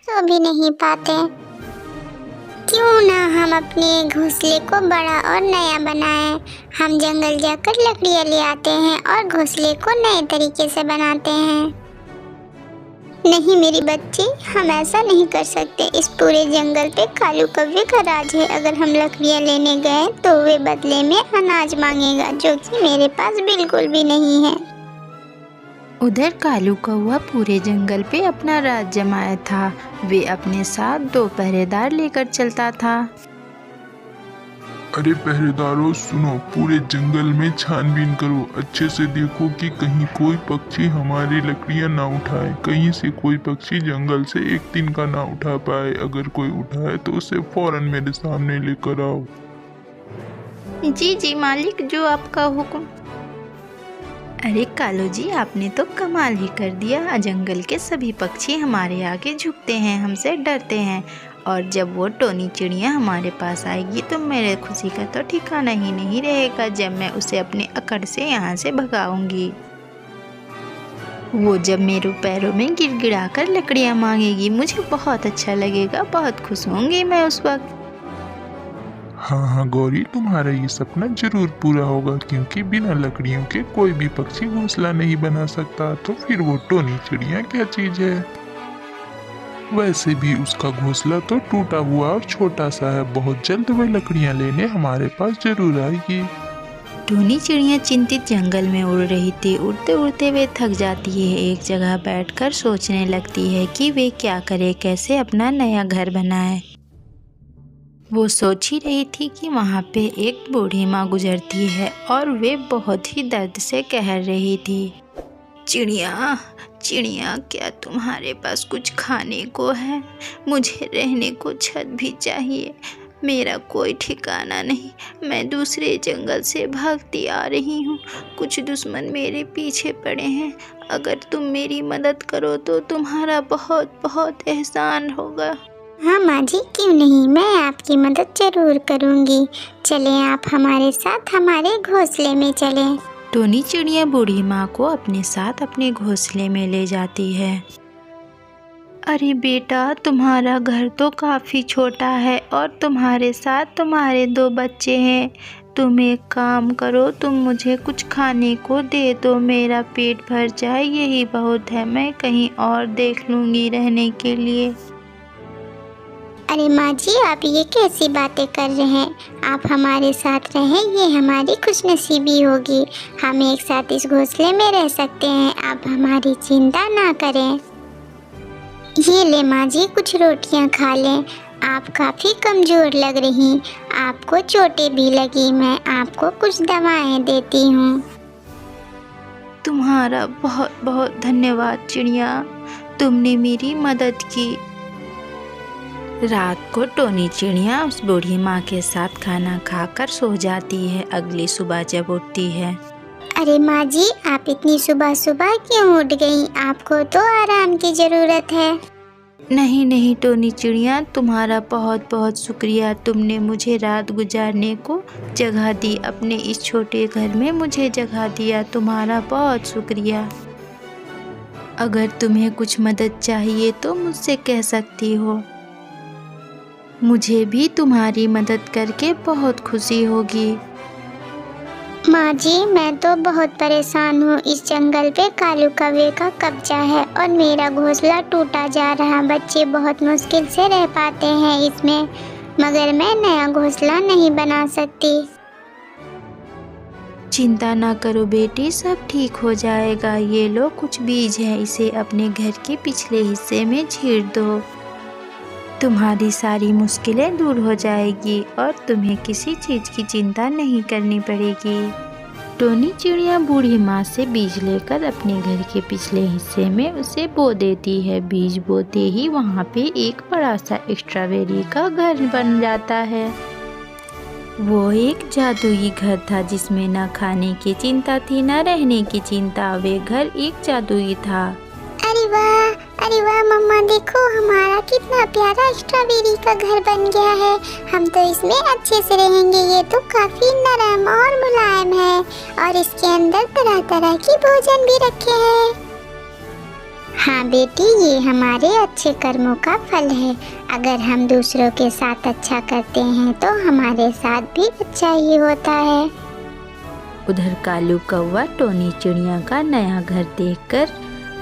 सो भी नहीं पाते। क्यों ना हम अपने घोंसले को बड़ा और नया बनाएं। हम जंगल जाकर लकड़ियाँ ले आते हैं और घोंसले को नए तरीके से बनाते हैं। नहीं मेरी बच्ची, हम ऐसा नहीं कर सकते। इस पूरे जंगल पे कालू कौवे का राज है। अगर हम लकड़ियाँ लेने गए तो वे बदले में अनाज मांगेगा, जो कि मेरे पास बिल्कुल भी नहीं है। उधर कालू कौवा पूरे जंगल पे अपना राज जमाया था। वे अपने साथ 2 पहरेदार लेकर चलता था। अरे पहरेदारों सुनो, पूरे जंगल में छानबीन करो। अच्छे से देखो कि कहीं कोई पक्षी हमारी लकड़ियां ना उठाए। कहीं से कोई पक्षी जंगल से एक दिन का ना उठा पाए। अगर कोई उठाए तो उसे फौरन मेरे सामने लेकर आओ। जी जी मालिक, जो आपका हुक्म। अरे कालू जी, आपने तो कमाल ही कर दिया। जंगल के सभी पक्षी हमारे आगे झुकते हैं, हमसे डरते हैं, और जब वो टोनी चिड़िया हमारे पास आएगी तो मेरे खुशी का तो ठिकाना ही नहीं रहेगा। जब मैं उसे अपने अकड़ से यहाँ से भगाऊंगी, वो जब मेरे पैरों में गिड़गिड़ा कर लकड़ियाँ मांगेगी, मुझे बहुत अच्छा लगेगा, बहुत खुश होंगी मैं उस वक्त। हाँ हाँ गौरी, तुम्हारा ये सपना जरूर पूरा होगा, क्योंकि बिना लकड़ियों के कोई भी पक्षी घोंसला नहीं बना सकता। तो फिर वो टोनी चिड़िया क्या चीज है? वैसे भी उसका घोंसला तो टूटा हुआ और छोटा सा है। बहुत जल्द वह लकड़ियां लेने हमारे पास जरूर आएगी। टोनी चिड़िया चिंतित जंगल में उड़ रही थी। उड़ते उड़ते वे थक जाती है। एक जगह बैठकर सोचने लगती है कि वे क्या करे, कैसे अपना नया घर बनाए। वो सोच ही रही थी कि वहाँ पे एक बूढ़ी माँ गुजरती है और वे बहुत ही दर्द से कह रही थी, चिड़िया चिड़िया, क्या तुम्हारे पास कुछ खाने को है? मुझे रहने को छत भी चाहिए। मेरा कोई ठिकाना नहीं। मैं दूसरे जंगल से भागती आ रही हूँ। कुछ दुश्मन मेरे पीछे पड़े हैं। अगर तुम मेरी मदद करो तो तुम्हारा बहुत बहुत एहसान होगा। हाँ माँ जी, क्यों नहीं, मैं आपकी मदद जरूर करूँगी। चलें आप हमारे साथ हमारे घोंसले में चलें। टोनी चिड़िया बूढ़ी माँ को अपने साथ अपने घोंसले में ले जाती है। अरे बेटा, तुम्हारा घर तो काफ़ी छोटा है और तुम्हारे साथ तुम्हारे 2 बच्चे हैं। तुम एक काम करो, तुम मुझे कुछ खाने को दे दो। मेरा पेट भर जाए, यही बहुत है। मैं कहीं और देख लूँगी रहने के लिए। अरे माँ जी, आप ये कैसी बातें कर रहे हैं? आप हमारे साथ रहें, ये हमारी खुशनसीबी होगी। हम एक साथ इस घोंसले में रह सकते हैं। आप हमारी चिंता ना करें। ये ले माँ जी, कुछ रोटियाँ खा लें। आप काफ़ी कमज़ोर लग रही, आपको चोटें भी लगी। मैं आपको कुछ दवाएं देती हूँ। तुम्हारा बहुत बहुत धन्यवाद चिड़िया, तुमने मेरी मदद की। रात को टोनी चिड़िया उस बूढ़ी माँ के साथ खाना खाकर सो जाती है। अगली सुबह जब उठती है, अरे माँ जी, आप इतनी सुबह सुबह क्यों उठ गई? आपको तो आराम की ज़रूरत है। नहीं नहीं टोनी चिड़िया, तुम्हारा बहुत बहुत शुक्रिया। तुमने मुझे रात गुजारने को जगह दी, अपने इस छोटे घर में मुझे जगह दिया। तुम्हारा बहुत शुक्रिया। अगर तुम्हें कुछ मदद चाहिए तो मुझसे कह सकती हो। मुझे भी तुम्हारी मदद करके बहुत खुशी होगी। माँ जी, मैं तो बहुत परेशान हूँ। इस जंगल पे कालू कौवे का कब्जा है और मेरा घोंसला टूटा जा रहा। बच्चे बहुत मुश्किल से रह पाते हैं इसमें, मगर मैं नया घोंसला नहीं बना सकती। चिंता ना करो बेटी, सब ठीक हो जाएगा। ये लो कुछ बीज है, इसे अपने घर के पिछले हिस्से में छींट दो। तुम्हारी सारी मुश्किलें दूर हो जाएगी और तुम्हें किसी चीज़ की चिंता नहीं करनी पड़ेगी। टोनी चिड़िया बूढ़ी माँ से बीज लेकर अपने घर के पिछले हिस्से में उसे बो देती है। बीज बोते ही वहाँ पे एक बड़ा सा स्ट्रॉबेरी का घर बन जाता है। वो एक जादुई घर था जिसमें न खाने की चिंता थी, न रहने की चिंता। वे घर एक जादुई था। अरे वाह मम्मा, देखो हमारा कितना प्यारा स्ट्रॉबेरी का घर बन गया है। हम तो इसमें अच्छे से रहेंगे। ये तो काफी नरम और मुलायम है और इसके अंदर तरह तरह की भोजन भी रखे हैं। हाँ बेटी, ये हमारे अच्छे कर्मों का फल है। अगर हम दूसरों के साथ अच्छा करते हैं तो हमारे साथ भी अच्छा ही होता है। उधर कालू कौवा टोनी चिड़िया का नया घर देखकर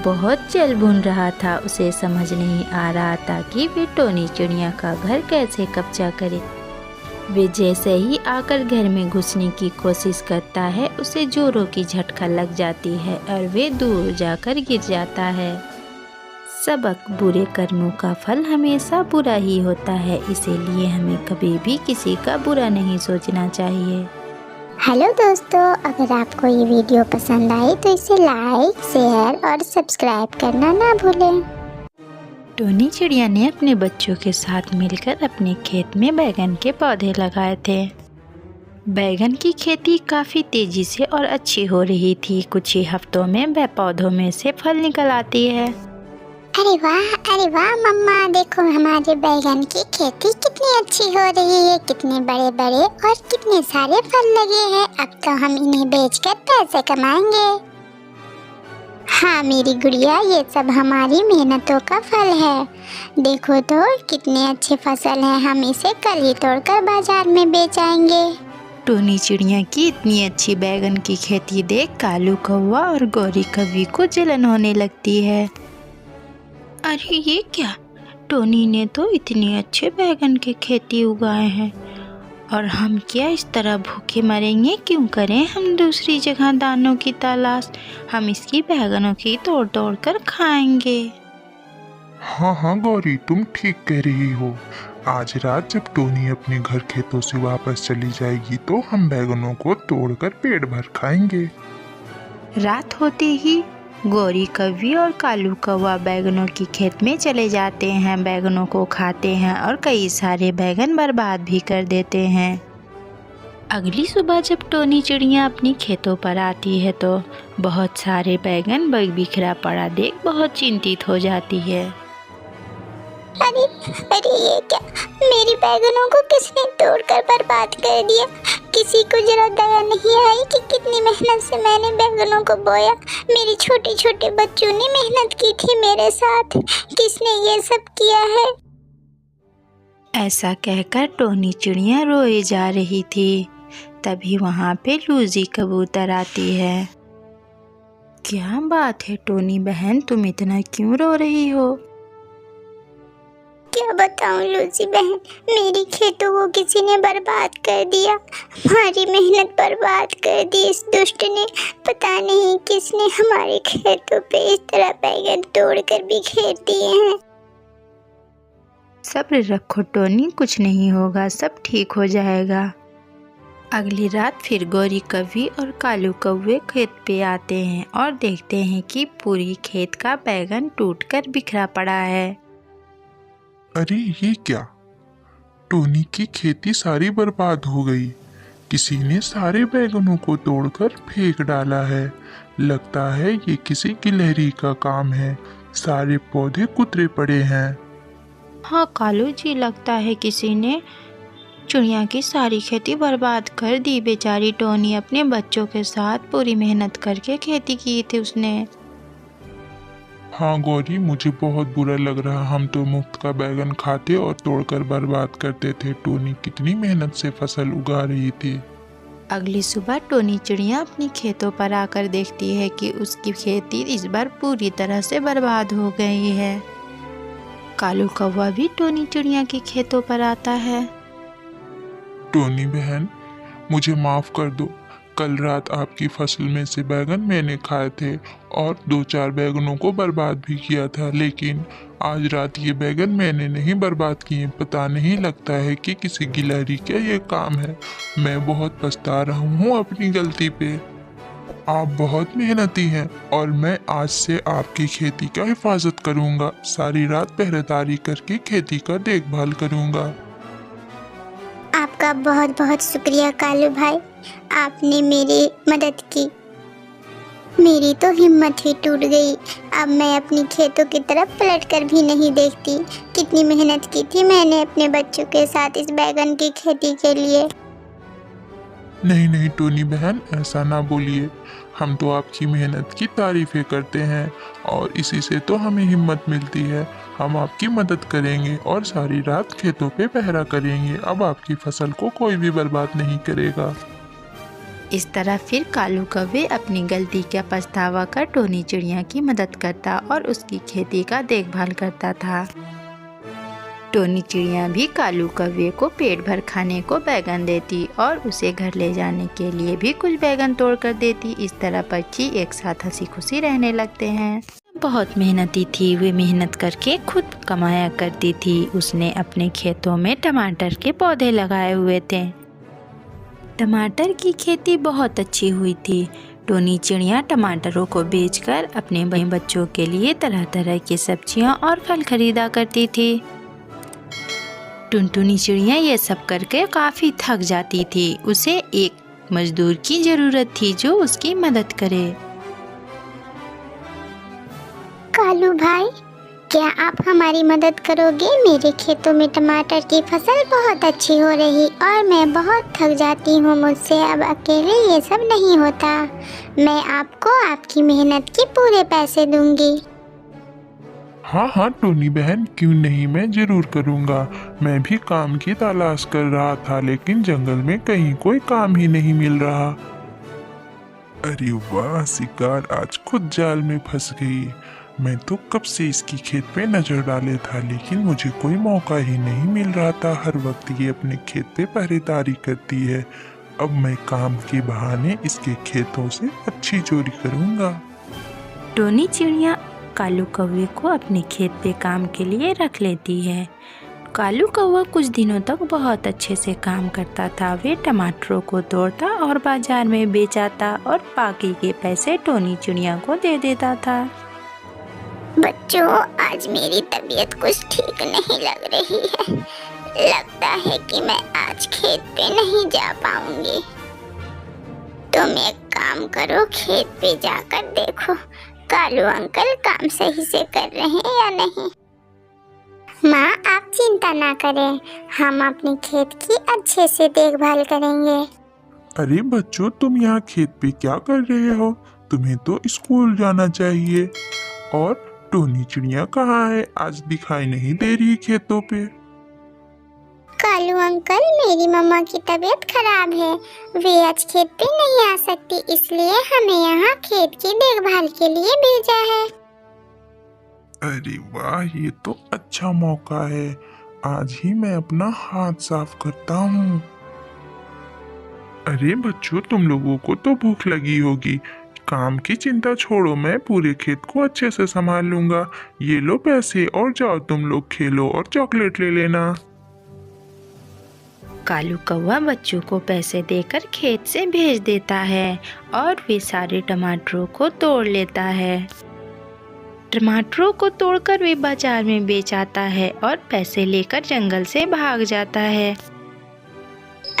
बहुत चल भून रहा था। उसे समझ नहीं आ रहा था कि वे टोनी चिड़िया का घर कैसे कब्जा करे। वे जैसे ही आकर घर में घुसने की कोशिश करता है, उसे जोरों की झटका लग जाती है और वे दूर जाकर गिर जाता है। सबक, बुरे कर्मों का फल हमेशा बुरा ही होता है, इसीलिए हमें कभी भी किसी का बुरा नहीं सोचना चाहिए। हेलो दोस्तों, अगर आपको ये वीडियो पसंद आई तो इसे लाइक, शेयर और सब्सक्राइब करना ना भूलें। टोनी चिड़िया ने अपने बच्चों के साथ मिलकर अपने खेत में बैगन के पौधे लगाए थे। बैगन की खेती काफ़ी तेज़ी से और अच्छी हो रही थी। कुछ ही हफ्तों में वह पौधों में से फल निकल आती है। अरे वाह मम्मा, देखो हमारे बैगन की खेती कितनी अच्छी हो रही है। कितने बड़े बड़े और कितने सारे फल लगे हैं। अब तो हम इन्हें बेचकर पैसे कमाएंगे। हाँ मेरी गुड़िया, ये सब हमारी मेहनतों का फल है। देखो तो कितने अच्छे फसल हैं। हम इसे कल ही तोड़कर बाजार में बेच आएंगे। टोनी चिड़िया की इतनी अच्छी बैगन की खेती देख कालू कौवा और गौरी कौवी को जलन होने लगती है। अरे ये क्या, टोनी ने तो इतने अच्छे बैगन के खेती उगाए हैं और हम क्या इस तरह भूखे मरेंगे? क्यों करें हम दूसरी जगह दानों की तलाश? हम इसकी बैगनों की तोड़ तोड़ कर खाएंगे। हाँ गौरी, तुम ठीक कह रही हो। आज रात जब टोनी अपने घर खेतों से वापस चली जाएगी तो हम बैगनों को तोड़कर पेट भर खाएंगे। रात होते ही गौरी कौवी और कालू कौवा बैगनों की खेत में चले जाते हैं, बैगनों को खाते हैं और कई सारे बैगन बर्बाद भी कर देते हैं। अगली सुबह जब टोनी चिड़िया अपनी खेतों पर आती है तो बहुत सारे बैगन बिखरा पड़ा देख बहुत चिंतित हो जाती है। अरे ये क्या, मेरी बैगनों को किसने तोड़कर बर्बाद कर दिया? किसी को जरा दया नहीं आई कि कितनी मेहनत से मैंने बैगनों को बोया। मेरे छोटे छोटे बच्चों ने मेहनत की थी मेरे साथ। किसने ये सब किया है? ऐसा कहकर टोनी चिड़िया रोए जा रही थी। तभी वहाँ पे लूजी कबूतर आती है। क्या बात है टोनी बहन, तुम इतना क्यों रो रही हो? क्या बताऊं लूसी बहन, मेरी खेतों को किसी ने बर्बाद कर दिया। हमारी मेहनत बर्बाद कर दी इस दुष्ट ने। पता नहीं किसने हमारे खेतों पे इस तरह बैगन तोड़कर बिखेर दिए हैं। सब्र रखो टोनी, कुछ नहीं होगा, सब ठीक हो जाएगा। अगली रात फिर गौरी कौवी और कालू कौवे खेत पे आते हैं और देखते हैं कि पूरी खेत का बैगन टूटकर बिखरा पड़ा है। अरे ये क्या, टोनी की खेती सारी बर्बाद हो गई। किसी ने सारे बैगनों को तोड़कर फेंक डाला है। लगता है ये किसी गिलहरी का काम है। सारे पौधे कुतरे पड़े हैं। हाँ कालू जी, लगता है किसी ने चिड़िया की सारी खेती बर्बाद कर दी। बेचारी टोनी अपने बच्चों के साथ पूरी मेहनत करके खेती की थी उसने। हाँ गौरी, मुझे बहुत बुरा लग रहा। हम तो मुफ्त का बैगन खाते और तोड़कर बर्बाद करते थे। टोनी कितनी मेहनत से फसल उगा रही थी। अगली सुबह टोनी चिड़िया अपनी खेतों पर आकर देखती है कि उसकी खेती इस बार पूरी तरह से बर्बाद हो गई है। कालू कौवा भी टोनी चिड़िया की खेतों पर आता है। टोनी बहन, मुझे माफ कर दो। कल रात आपकी फसल में से बैगन मैंने खाए थे और 2-4 बैगनों को बर्बाद भी किया था, लेकिन आज रात ये बैगन मैंने नहीं बर्बाद किए। पता नहीं, लगता है कि किसी गिलहरी का ये काम है। मैं बहुत पछता रहा हूँ अपनी गलती पे। आप बहुत मेहनती हैं और मैं आज से आपकी खेती का हिफाजत करूँगा। सारी रात पहरेदारी करके खेती का देखभाल करूँगा। आपका बहुत बहुत शुक्रिया कालू भाई, आपने मेरी मदद की। मेरी तो हिम्मत ही टूट गई। अब मैं अपनी खेतों की तरफ पलट कर भी नहीं देखती। कितनी मेहनत की थी मैंने अपने बच्चों के साथ इस बैगन की खेती के लिए। नहीं नहीं टोनी बहन, ऐसा ना बोलिए। हम तो आपकी मेहनत की तारीफें करते हैं और इसी से तो हमें हिम्मत मिलती है। हम आपकी मदद करेंगे और सारी रात खेतों पे पहरा करेंगे। अब आपकी फसल को कोई भी बर्बाद नहीं करेगा। इस तरह फिर कालू कौवे अपनी गलती का पछतावा कर टोनी चिड़िया की मदद करता और उसकी खेती का देखभाल करता था। टोनी चिड़िया भी कालू कौवे को पेट भर खाने को बैगन देती और उसे घर ले जाने के लिए भी कुछ बैगन तोड़ कर देती। इस तरह पक्षी एक साथ हंसी खुशी रहने लगते हैं। बहुत मेहनती थी, वे मेहनत करके खुद कमाया करती थी। उसने अपने खेतों में टमाटर के पौधे लगाए हुए थे। टमाटर की खेती बहुत अच्छी हुई थी। टोनी चिड़िया टमाटरों को बेचकर अपने बच्चों के लिए तरह तरह की सब्जियां और फल खरीदा करती थी। टुनटुनी चिड़िया ये सब करके काफ़ी थक जाती थी। उसे एक मजदूर की ज़रूरत थी जो उसकी मदद करे। कालू भाई, क्या आप हमारी मदद करोगे? मेरे खेतों में टमाटर की फसल बहुत अच्छी हो रही और मैं बहुत थक जाती हूँ। मुझसे अब अकेले ये सब नहीं होता। मैं आपको आपकी मेहनत के पूरे पैसे दूंगी। हाँ हाँ टोनी बहन, क्यों नहीं, मैं जरूर करूँगा। मैं भी काम की तलाश कर रहा था लेकिन जंगल में कहीं कोई काम ही नहीं मिल रहा। अरे वाह, शिकार आज खुद जाल में फंस गई। मैं तो कब से इसकी खेत पे नजर डाले था लेकिन मुझे कोई मौका ही नहीं मिल रहा था। हर वक्त ये अपने खेत पे पहरेदारी करती है। अब मैं काम के बहाने इसके खेतों से अच्छी चोरी करूँगा। टोनी चिड़िया कालू कौवे को अपने खेत पे काम के लिए रख लेती है। कालू कौवा कुछ दिनों तक बहुत अच्छे से काम करता था। वे टमाटरों को तोड़ता और बाजार में बेचाता और बाकी के पैसे टोनी चिड़िया को दे देता था। बच्चों, आज मेरी तबीयत कुछ ठीक नहीं लग रही है। लगता है कि मैं आज खेत पे नहीं जा पाऊंगी। तुम एक काम करो, खेत पे जाकर देखो कालू अंकल काम सही से कर रहे हैं या नहीं। माँ, आप चिंता ना करें, हम अपने खेत की अच्छे से देखभाल करेंगे। अरे बच्चों, तुम यहाँ खेत पे क्या कर रहे हो? तुम्हें तो स्कूल जाना चाहिए। और टोनी चिड़िया कहाँ है? आज दिखाई नहीं दे रही खेतों पे। कालू अंकल, मेरी मम्मा की तबीयत खराब है। वे आज खेत पे नहीं आ सकती, इसलिए हमें यहाँ खेत की देखभाल के लिए भेजा है। अरे वाह, ये तो अच्छा मौका है। आज ही मैं अपना हाथ साफ करता हूँ। अरे बच्चों, तुम लोगों को तो भूख लगी होगी। काम की चिंता छोड़ो, मैं पूरे खेत को अच्छे से संभाल लूंगा। ये लो पैसे और जाओ तुम लोग खेलो और चॉकलेट ले लेना। कालू कौवा बच्चों को पैसे देकर खेत से भेज देता है और वे सारे टमाटरों को तोड़ लेता है। टमाटरों को तोड़कर वे बाजार में बेच आता है और पैसे लेकर जंगल से भाग जाता है।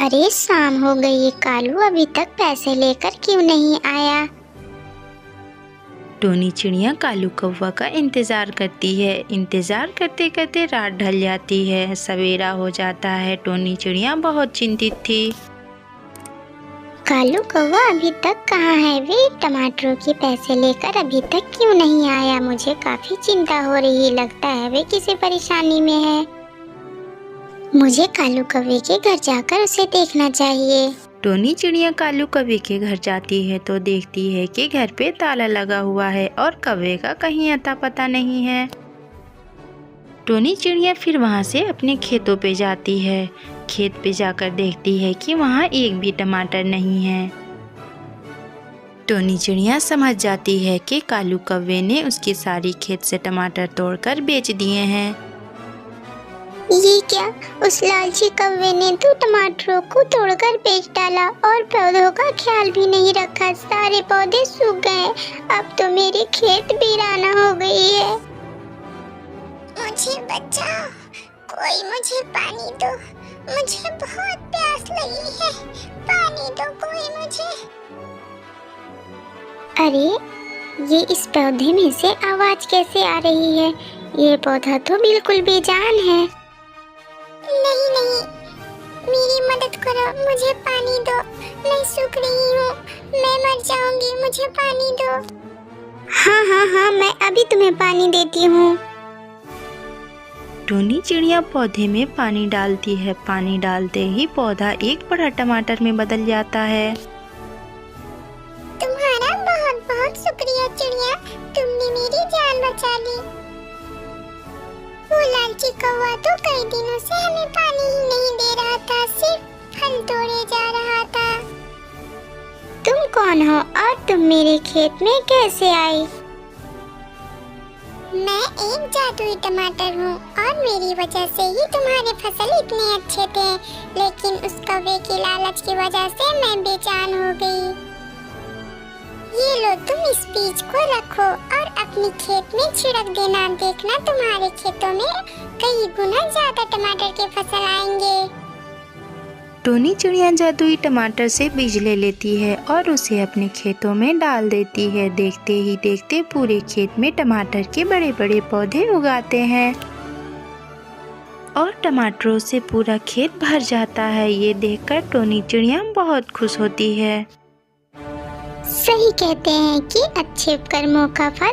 अरे शाम हो गई, कालू अभी तक पैसे लेकर क्यों नहीं आया? टोनी चिड़िया कालू कौवा का इंतजार करती है। इंतजार करते करते रात ढल जाती है, सवेरा हो जाता है। टोनी चिड़िया बहुत चिंतित थी। कालू कौवा अभी तक कहाँ है? वे टमाटरों के पैसे लेकर अभी तक क्यों नहीं आया? मुझे काफी चिंता हो रही, लगता है वे किसी परेशानी में है। मुझे कालू कौवे के घर जाकर उसे देखना चाहिए। टोनी चिड़िया कालू कौवे के घर जाती है तो देखती है कि घर पे ताला लगा हुआ है और कौवे का कहीं अता पता नहीं है। टोनी चिड़िया फिर वहाँ से अपने खेतों पे जाती है। खेत पे जाकर देखती है कि वहाँ एक भी टमाटर नहीं है। टोनी चिड़िया समझ जाती है कि कालू कौवे ने उसकी सारी खेत से टमाटर तोड़कर बेच दिए हैं। ये क्या? उस लालची कौवे ने तो टमाटरों को तोड़कर बेच डाला और पौधों का ख्याल भी नहीं रखा। सारे पौधे सूख गए। अब तो मेरी खेत वीराना हो गई है। मुझे बचाओ, कोई मुझे पानी दो। मुझे बहुत प्यास लगी है, पानी दो कोई मुझे। अरे, ये इस पौधे में से आवाज कैसे आ रही है? ये पौधा तो बिल्कुल बेजान है। नहीं नहीं, मेरी मदद करो, मुझे पानी दो, मैं सूख रही हूँ, मैं मर जाऊंगी, मुझे पानी दो। हाँ हाँ हाँ, मैं अभी तुम्हें पानी देती हूँ। टोनी चिड़िया पौधे में पानी डालती है। पानी डालते ही पौधा एक बड़ा टमाटर में बदल जाता है। तुम्हारा बहुत बहुत शुक्रिया चिड़िया, तुमने मेरी जान बचा ली। वो लालची कौवा तो कई दिनों से हमें पानी ही नहीं दे रहा था, सिर्फ फल तोड़े जा रहा था। तुम कौन हो और तुम मेरे खेत में कैसे आई? मैं एक जादुई टमाटर हूँ और मेरी वजह से ही तुम्हारे फसल इतने अच्छे थे, लेकिन उस कौवे की लालच की वजह से मैं बेजान हो गई। ये लो, तुम इस बीज को रखो और अपने खेत में छिड़क देना, देखना तुम्हारे खेतों में कई गुना ज्यादा टमाटर के फसल आएंगे। टोनी चिड़िया जादुई टमाटर से बीज ले लेती है और उसे अपने खेतों में डाल देती है। देखते ही देखते पूरे खेत में टमाटर के बड़े बड़े पौधे उगाते हैं और टमाटरों से पूरा खेत भर जाता है। ये देखकर टोनी चिड़िया बहुत खुश होती है। सही कहते हैं कि अच्छे कर्मों का फल